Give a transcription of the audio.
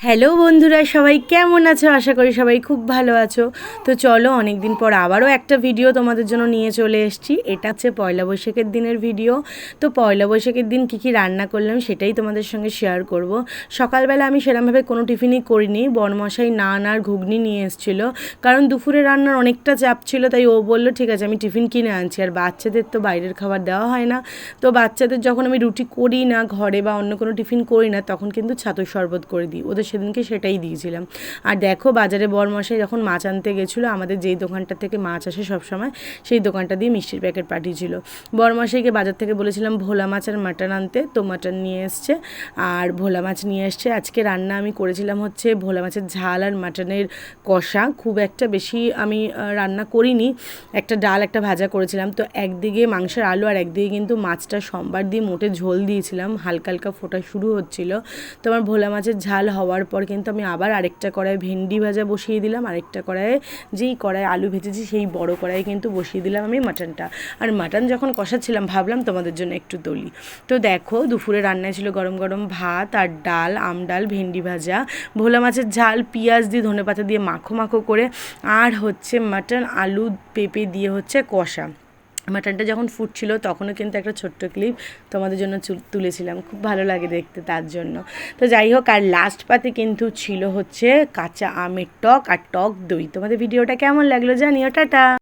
Hello বন্ধুরা, সবাই কেমন আছো? আশা করি সবাই খুব ভালো আছো। তো চলো, অনেক দিন পর আবারও একটা ভিডিও তোমাদের জন্য নিয়ে চলে এসেছি। এটা হচ্ছে পয়লা বৈশাখের দিনের ভিডিও। তো পয়লা বৈশাখের দিন কী কী রান্না করলাম সেটাই তোমাদের সঙ্গে শেয়ার করব। সকালবেলা আমি সেরকমভাবে কোনো টিফিনই করিনি। বরমশাই নান আর ঘুগনি নিয়ে এসেছিলো, কারণ দুপুরে রান্নার অনেকটা চাপ ছিল। তাই ও বললো ঠিক আছে আমি টিফিন কিনে আনছি, আর বাচ্চাদের তো বাইরের খাবার দেওয়া হয় না। তো বাচ্চাদের যখন আমি রুটি করি না ঘরে বা অন্য কোনো টিফিন করি না, তখন কিন্তু ছাতুর শরবত করে দিই ওদের। সেদিনকে সেটাই দিয়েছিলাম। আর দেখো, বাজারে বরমশাই যখন মাছ আনতে গেছিলো, আমাদের যেই দোকানটা থেকে মাছ আসে সবসময়, সেই দোকানটা দিয়ে মিষ্টির প্যাকেট পাঠিয়েছিল। বরমশাইকে বাজার থেকে বলেছিলাম ভোলা মাছ আর মাটন আনতে, তো মাটন নিয়ে এসছে আর ভোলা মাছ নিয়ে এসছে। আজকে রান্না আমি করেছিলাম হচ্ছে ভোলা মাছের ঝাল আর মাটনের কষা। খুব একটা বেশি আমি রান্না করিনি, একটা ডাল একটা ভাজা করেছিলাম। তো একদিকে মাংসের আলু আর একদিকে কিন্তু মাছটা সোমবার দিয়ে মোটে ঝোল দিয়েছিলাম, হালকা হালকা ফোটা শুরু হচ্ছিল। তো আমার ভোলা মাছের ঝাল হওয়ার পর কিন্তু আমি আবার আরেকটা কড়াই ভেন্ডি ভাজা বসিয়ে দিলাম, আরেকটা কড়াইয়ে যেই কড়াই আলু ভেজেছি সেই বড় কড়াই কিন্তু বসিয়ে দিলাম আমি মাটনটা। আর মাটন যখন কষাচ্ছিলাম ভাবলাম তোমাদের জন্য একটু তুলি। তো দেখো, দুপুরে রান্নায় ছিল গরম গরম ভাত আর ডাল, আম ডাল, ভেন্ডি ভাজা, ভোলা মাছের ঝাল, পেঁয়াজ দিয়ে ধনেপাতা দিয়ে মাখো মাখো করে, আর হচ্ছে মাটন আলু পেঁপে দিয়ে হচ্ছে কষা। মাটনটা যখন ফুটছিল তখনও কিন্তু একটা ছোট্ট ক্লিপ তোমাদের জন্য তুলেছিলাম, খুব ভালো লাগে দেখতে তার জন্য। তো যাই হোক, আর লাস্ট পাতে কিন্তু ছিল হচ্ছে কাঁচা আমের টক আর টক দই। তোমাদের ভিডিওটা কেমন লাগলো জানিও। টাটা।